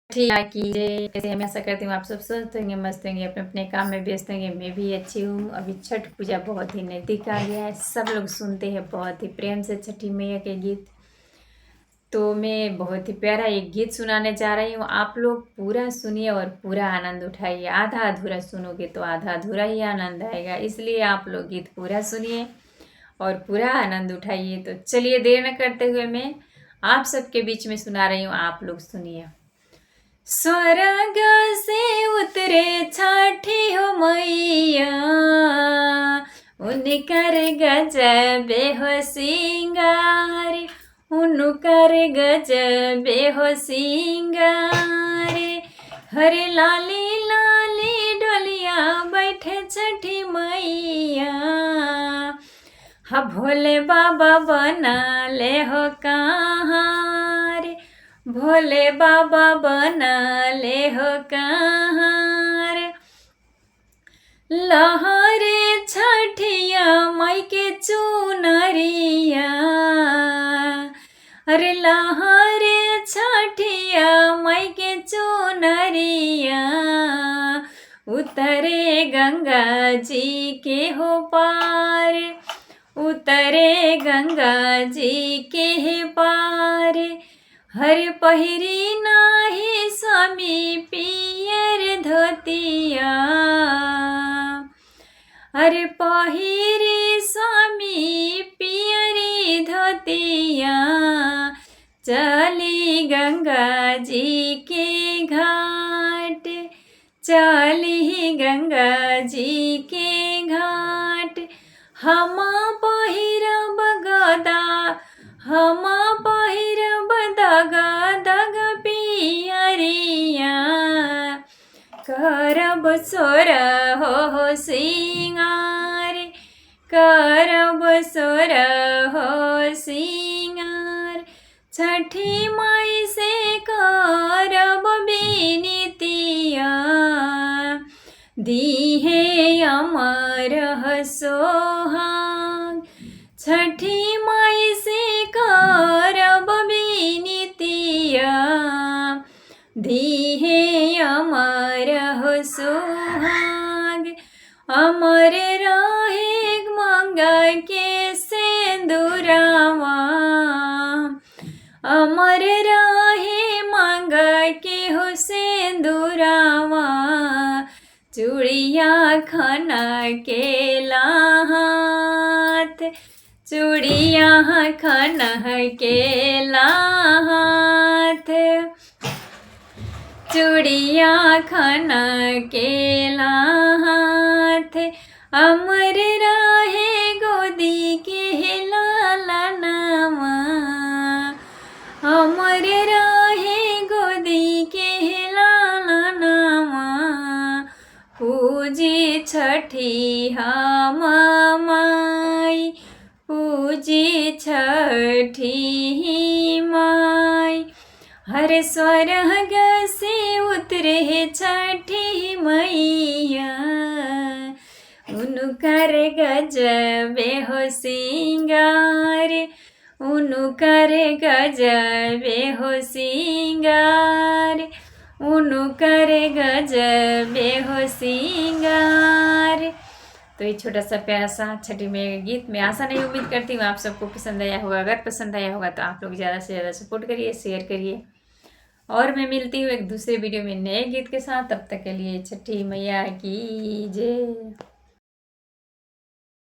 ठीक है कि जैसे मैं आशा करती हूँ आप सब स्वस्थ होंगे, मस्त होंगे, अपने अपने काम में व्यस्त होंगे। मैं भी अच्छी हूँ। अभी छठ पूजा बहुत ही नज़दीक आ गया है। सब लोग सुनते हैं बहुत ही प्रेम से छठी मैया के गीत। तो मैं बहुत ही प्यारा एक गीत सुनाने जा रही हूँ। आप लोग पूरा सुनिए और पूरा आनंद उठाइए। आधा अधूरा सुनोगे तो आधा अधूरा ही आनंद आएगा, इसलिए आप लोग गीत पूरा सुनिए और पूरा आनंद उठाइए। तो चलिए देर न करते हुए मैं आप सबके बीच में सुना रही हूँ, आप लोग सुनिए। स्वर्ग से उतरे छठी हो मैया, उनकर गजबे हो सिंगार, उनकर गजबे हो सिंगार। हरे लाली लाली डोलिया बैठे छठी मैया, हा भोले बाबा बना ले हो कहाँ रे, भोले बाबा बना ले हो कहाँ रे। लहरे छठिया माई के चुनरिया, अरे लहरे छठिया माई के चुनरिया, उतरे गंगा जी के हो पार, उतरे गंगा जी के पार। हर पहिरी नाही स्वामी पियर धोतिया, हर पहिरी स्वामी पियरी धोतिया, चली गंगा जी के घाट, चली गंगा जी के घाट। हम पहिरब गदा, हम पहिरब दगा दग पियरिया, करब सोर हो सिंगार, करब सोर हो सिंगार। छठी माई से करब बिनतिया, दीहे अमर सोहाग। छठी माई से करब बिनतिया, दीहे अमर सोहाग। अमर रहे मंगा के सिंदूरवा, अमर रहे मंगा के हो सिंदूरवा। चूड़िया खना के लाहात, चूड़िया खना के लाहात, चूड़िया खना के लाहात। अमर रहे गोदी के लालनवा, अमर रहे गोदी के लालनवा। पूजी छठी हम माई, पूजी छठी माई। हर स्वर्ग से उतरे छठी मैया, उनकर गजबे हो सिंगार, उनकर गजबे हो सिंगार, उनकर गजबे हो सिंगार। तो ये छोटा सा प्यारा सा छठी मैया का गीत मैं आशा नहीं उम्मीद करती हूँ आप सबको पसंद आया होगा। अगर पसंद आया होगा तो आप लोग ज़्यादा से ज़्यादा सपोर्ट करिए, शेयर करिए। और मैं मिलती हूँ एक दूसरे वीडियो में नए गीत के साथ। तब तक के लिए छठी मैया की जय।